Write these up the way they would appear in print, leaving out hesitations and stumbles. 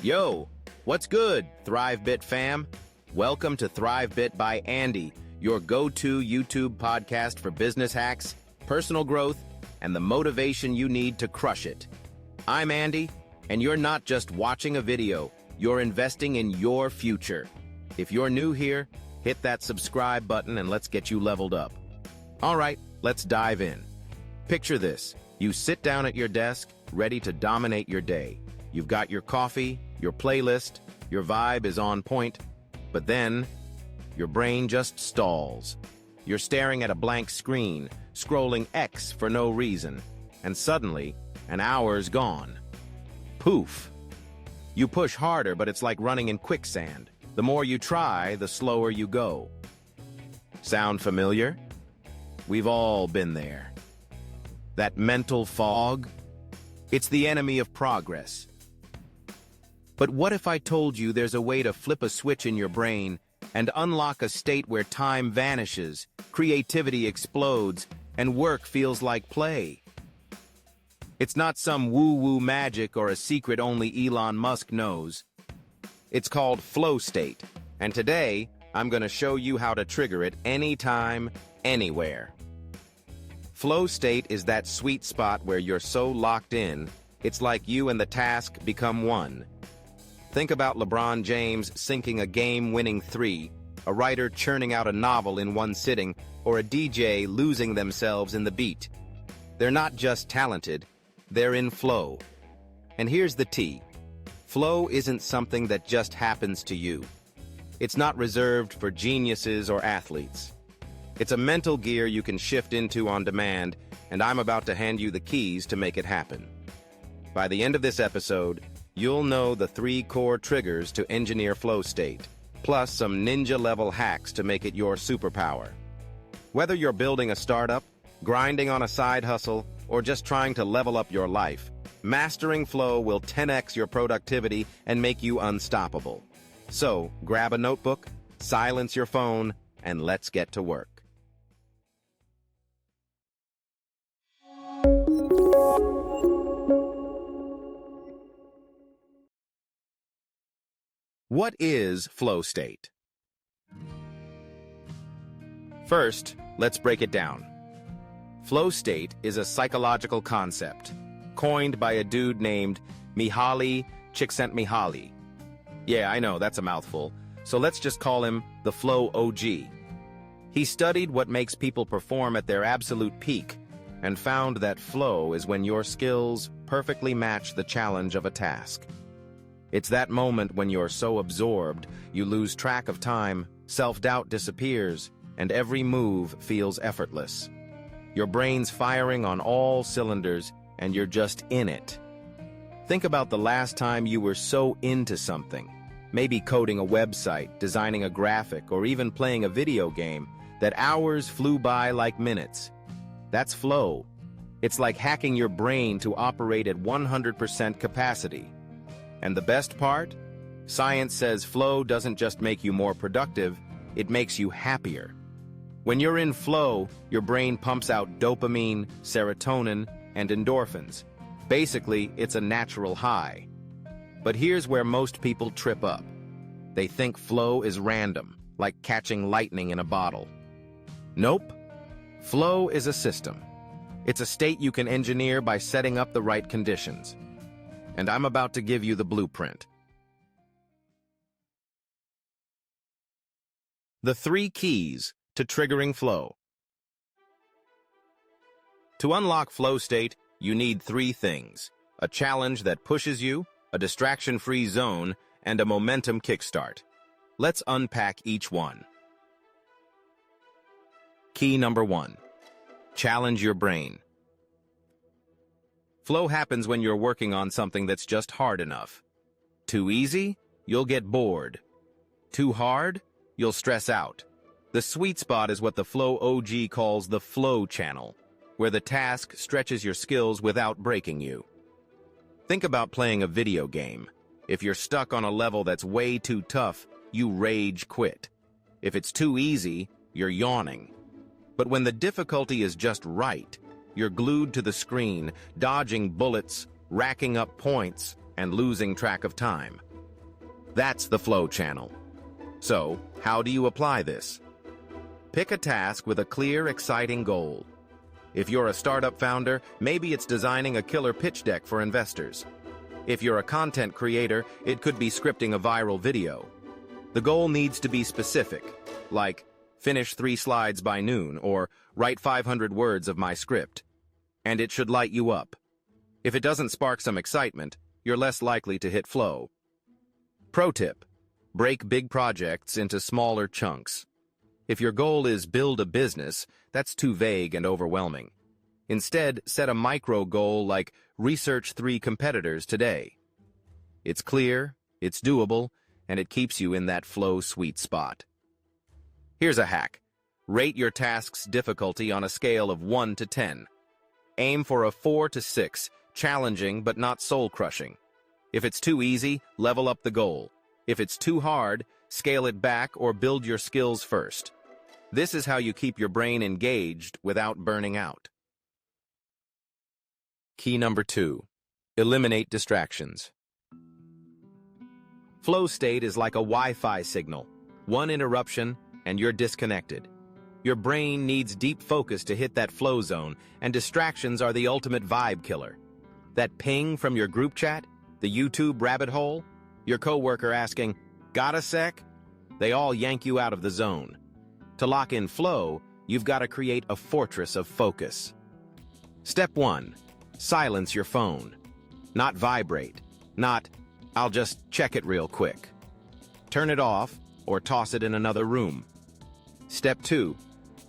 Yo, what's good, ThriveBit fam? Welcome to ThriveBit by Andy, your go-to YouTube podcast for business hacks, personal growth, and the motivation you need to crush it. I'm Andy, and you're not just watching a video, you're investing in your future. If you're new here, hit that subscribe button and let's get you leveled up. All right, let's dive in. Picture this. You sit down at your desk, ready to dominate your day. You've got your coffee, your playlist, your vibe is on point, but then your brain just stalls. You're staring at a blank screen, scrolling X for no reason, and suddenly, an hour's gone. Poof. You push harder, but it's like running in quicksand. The more you try, the slower you go. Sound familiar? We've all been there. That mental fog? It's the enemy of progress. But what if I told you there's a way to flip a switch in your brain and unlock a state where time vanishes, creativity explodes, and work feels like play? It's not some woo-woo magic or a secret only Elon Musk knows. It's called flow state, and today I'm going to show you how to trigger it anytime, anywhere. Flow state is that sweet spot where you're so locked in, it's like you and the task become one. Think about LeBron James sinking a game-winning three, a writer churning out a novel in one sitting, or a DJ losing themselves in the beat. They're not just talented, they're in flow. And here's the T. Flow isn't something that just happens to you. It's not reserved for geniuses or athletes. It's a mental gear you can shift into on demand, and I'm about to hand you the keys to make it happen. By the end of this episode, you'll know the 3 core triggers to engineer flow state, plus some ninja-level hacks to make it your superpower. Whether you're building a startup, grinding on a side hustle, or just trying to level up your life, mastering flow will 10x your productivity and make you unstoppable. So, grab a notebook, silence your phone, and let's get to work. What is flow state? First, let's break it down. Flow state is a psychological concept, coined by a dude named Mihaly Csikszentmihalyi. Yeah, I know, that's a mouthful, so let's just call him the Flow OG. He studied what makes people perform at their absolute peak and found that flow is when your skills perfectly match the challenge of a task. It's that moment when you're so absorbed, you lose track of time, self-doubt disappears, and every move feels effortless. Your brain's firing on all cylinders, and you're just in it. Think about the last time you were so into something, maybe coding a website, designing a graphic, or even playing a video game, that hours flew by like minutes. That's flow. It's like hacking your brain to operate at 100% capacity. And the best part? Science says flow doesn't just make you more productive, it makes you happier. When you're in flow, your brain pumps out dopamine, serotonin, and endorphins. Basically, it's a natural high. But here's where most people trip up. They think flow is random, like catching lightning in a bottle. Nope. Flow is a system. It's a state you can engineer by setting up the right conditions. And I'm about to give you the blueprint. The 3 keys to triggering flow. To unlock flow state, you need 3 things: a challenge that pushes you, a distraction-free zone, and a momentum kickstart. Let's unpack each one. Key number 1. Challenge your brain. Flow happens when you're working on something that's just hard enough. Too easy? You'll get bored. Too hard? You'll stress out. The sweet spot is what the Flow OG calls the flow channel, where the task stretches your skills without breaking you. Think about playing a video game. If you're stuck on a level that's way too tough, you rage quit. If it's too easy, you're yawning. But when the difficulty is just right, you're glued to the screen, dodging bullets, racking up points, and losing track of time. That's the flow channel. So, how do you apply this? Pick a task with a clear, exciting goal. If you're a startup founder, maybe it's designing a killer pitch deck for investors. If you're a content creator, it could be scripting a viral video. The goal needs to be specific, like finish 3 slides by noon or write 500 words of my script. And it should light you up. If it doesn't spark some excitement, you're less likely to hit flow. Pro tip: break big projects into smaller chunks. If your goal is build a business, that's too vague and overwhelming. Instead, set a micro goal like research 3 competitors today. It's clear, it's doable, and it keeps you in that flow sweet spot. Here's a hack. Rate your task's difficulty on a scale of 1 to 10. Aim for a 4 to 6, challenging but not soul-crushing. If it's too easy, level up the goal. If it's too hard, scale it back or build your skills first. This is how you keep your brain engaged without burning out. Key number 2. Eliminate distractions. Flow state is like a Wi-Fi signal. One interruption, and you're disconnected. Your brain needs deep focus to hit that flow zone, and distractions are the ultimate vibe killer. That ping from your group chat, the YouTube rabbit hole, your coworker asking, "Got a sec?" They all yank you out of the zone. To lock in flow, you've got to create a fortress of focus. Step 1. Silence your phone. Not vibrate. Not, "I'll just check it real quick." Turn it off or toss it in another room. Step 2.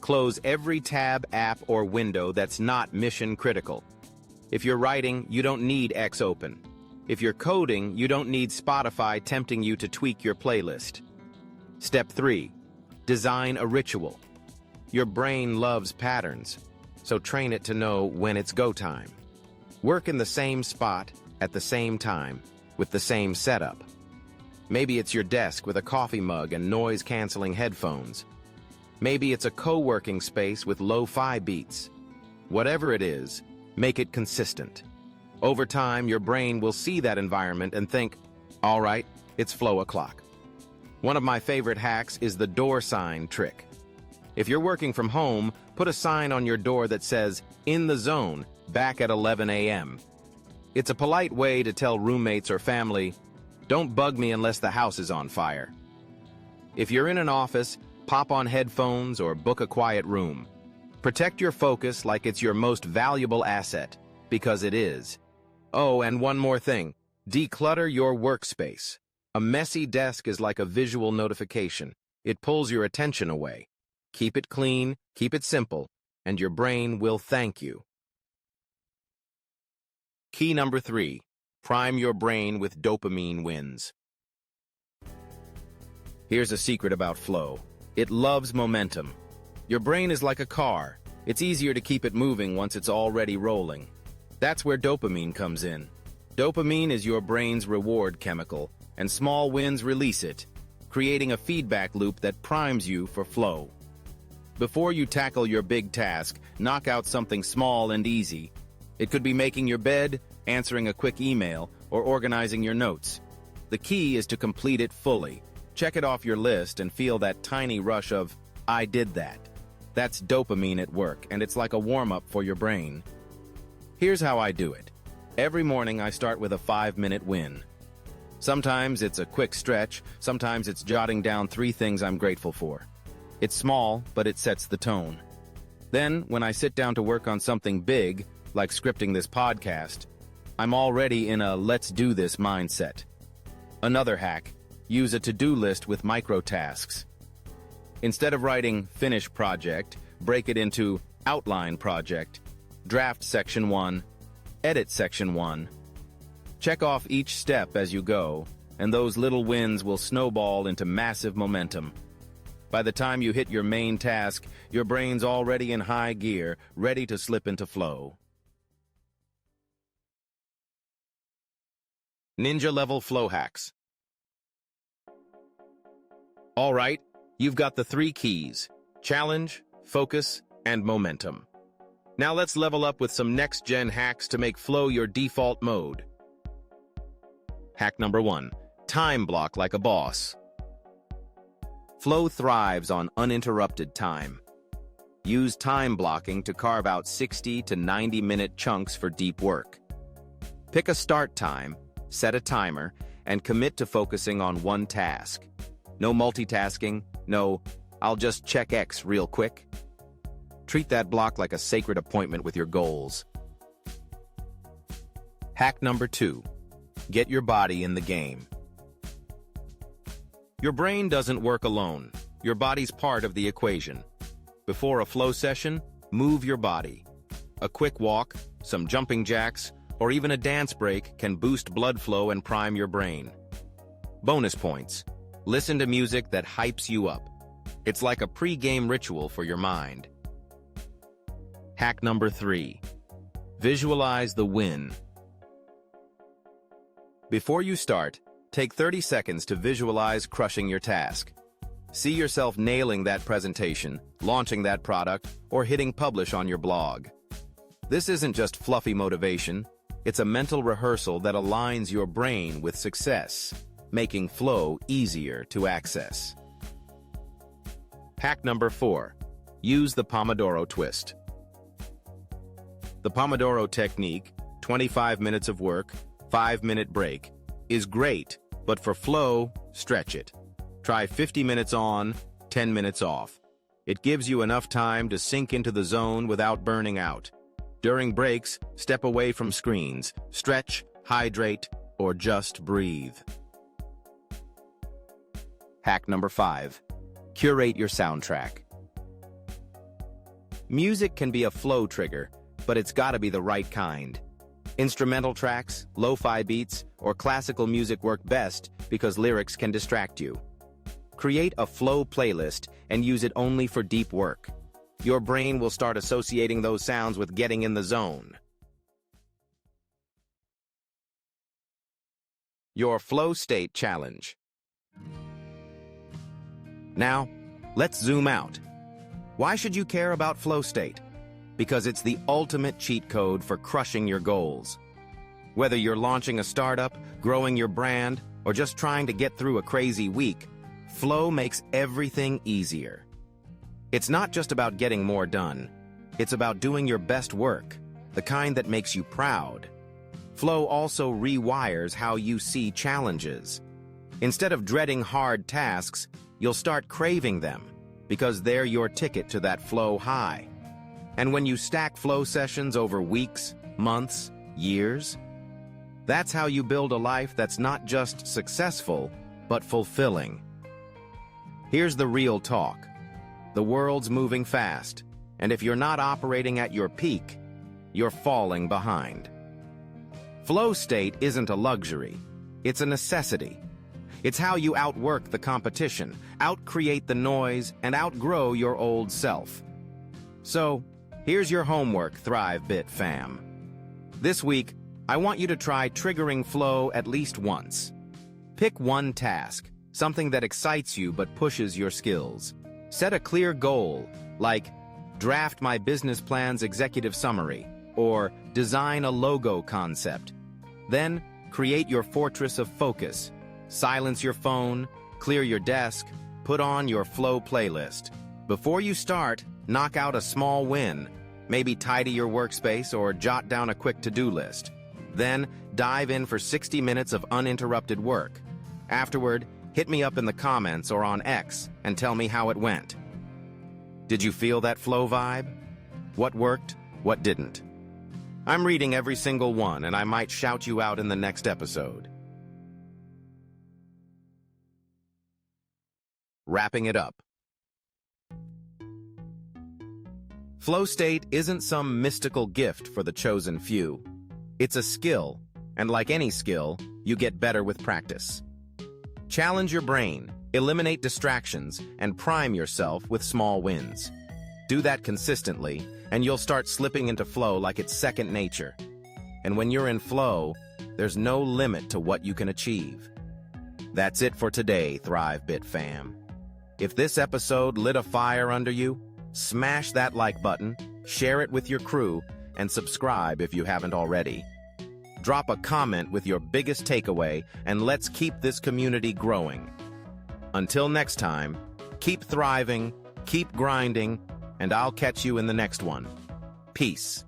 Close every tab, app, or window that's not mission critical. If you're writing, you don't need X open. If you're coding, you don't need Spotify tempting you to tweak your playlist. Step 3. Design a ritual. Your brain loves patterns, so train it to know when it's go time. Work in the same spot, at the same time, with the same setup. Maybe it's your desk with a coffee mug and noise-canceling headphones. Maybe it's a co-working space with lo-fi beats. Whatever it is, make it consistent. Over time, your brain will see that environment and think, "All right, it's flow o'clock." One of my favorite hacks is the door sign trick. If you're working from home, put a sign on your door that says, "In the zone, back at 11 a.m. It's a polite way to tell roommates or family, "Don't bug me unless the house is on fire." If you're in an office, pop on headphones or book a quiet room. Protect your focus like it's your most valuable asset, because it is. Oh, and one more thing. Declutter your workspace. A messy desk is like a visual notification. It pulls your attention away. Keep it clean, keep it simple, and your brain will thank you. Key number 3. Prime your brain with dopamine wins. Here's a secret about flow. It loves momentum. Your brain is like a car. It's easier to keep it moving once it's already rolling. That's where dopamine comes in. Dopamine is your brain's reward chemical, and small wins release it, creating a feedback loop that primes you for flow. Before you tackle your big task, knock out something small and easy. It could be making your bed, answering a quick email, or organizing your notes. The key is to complete it fully. Check it off your list and feel that tiny rush of, "I did that." That's dopamine at work, and it's like a warm-up for your brain. Here's how I do it. Every morning I start with a 5-minute win. Sometimes it's a quick stretch, sometimes it's jotting down 3 things I'm grateful for. It's small, but it sets the tone. Then, when I sit down to work on something big, like scripting this podcast, I'm already in a "let's do this" mindset. Another hack: use a to-do list with micro-tasks. Instead of writing "finish project," break it into "outline project," "draft section 1," "edit section 1." Check off each step as you go, and those little wins will snowball into massive momentum. By the time you hit your main task, your brain's already in high gear, ready to slip into flow. Ninja-level flow hacks. All right, you've got the 3 keys: challenge, focus, and momentum. Now let's level up with some next-gen hacks to make flow your default mode. Hack number 1. Time block like a boss. Flow thrives on uninterrupted time. Use time blocking to carve out 60 to 90-minute chunks for deep work. Pick a start time, set a timer, and commit to focusing on one task. No multitasking, no, I'll just check X real quick. Treat that block like a sacred appointment with your goals. Hack number 2. Get your body in the game. Your brain doesn't work alone. Your body's part of the equation. Before a flow session, move your body. A quick walk, some jumping jacks, or even a dance break can boost blood flow and prime your brain. Bonus points. Listen to music that hypes you up. It's like a pre-game ritual for your mind. Hack number 3. Visualize the win. Before you start, take 30 seconds to visualize crushing your task. See yourself nailing that presentation, launching that product, or hitting publish on your blog. This isn't just fluffy motivation, it's a mental rehearsal that aligns your brain with success, making flow easier to access. Hack number 4. Use the Pomodoro twist. The Pomodoro technique, 25 minutes of work, 5-minute break, is great, but for flow, stretch it. Try 50 minutes on, 10 minutes off. It gives you enough time to sink into the zone without burning out. During breaks, step away from screens, stretch, hydrate, or just breathe. Hack number 5. Curate your soundtrack. Music can be a flow trigger, but it's gotta be the right kind. Instrumental tracks, lo-fi beats, or classical music work best because lyrics can distract you. Create a flow playlist and use it only for deep work. Your brain will start associating those sounds with getting in the zone. Your flow state challenge. Now, let's zoom out. Why should you care about flow state? Because it's the ultimate cheat code for crushing your goals. Whether you're launching a startup, growing your brand, or just trying to get through a crazy week, flow makes everything easier. It's not just about getting more done. It's about doing your best work, the kind that makes you proud. Flow also rewires how you see challenges. Instead of dreading hard tasks, you'll start craving them, because they're your ticket to that flow high. And when you stack flow sessions over weeks, months, years, that's how you build a life that's not just successful, but fulfilling. Here's the real talk. The world's moving fast, and if you're not operating at your peak, you're falling behind. Flow state isn't a luxury, it's a necessity. It's how you outwork the competition, outcreate the noise, and outgrow your old self. So, here's your homework, ThriveBit fam. This week, I want you to try triggering flow at least once. Pick one task, something that excites you but pushes your skills. Set a clear goal, like draft my business plan's executive summary, or design a logo concept. Then, create your fortress of focus. Silence your phone, clear your desk, put on your flow playlist. Before you start, knock out a small win. Maybe tidy your workspace or jot down a quick to-do list. Then, dive in for 60 minutes of uninterrupted work. Afterward, hit me up in the comments or on X and tell me how it went. Did you feel that flow vibe? What worked? What didn't? I'm reading every single one, and I might shout you out in the next episode. Wrapping it up. Flow state isn't some mystical gift for the chosen few. It's a skill, and like any skill, you get better with practice. Challenge your brain, eliminate distractions, and prime yourself with small wins. Do that consistently, and you'll start slipping into flow like it's second nature. And when you're in flow, there's no limit to what you can achieve. That's it for today, ThriveBit fam. If this episode lit a fire under you, smash that like button, share it with your crew, and subscribe if you haven't already. Drop a comment with your biggest takeaway, and let's keep this community growing. Until next time, keep thriving, keep grinding, and I'll catch you in the next one. Peace.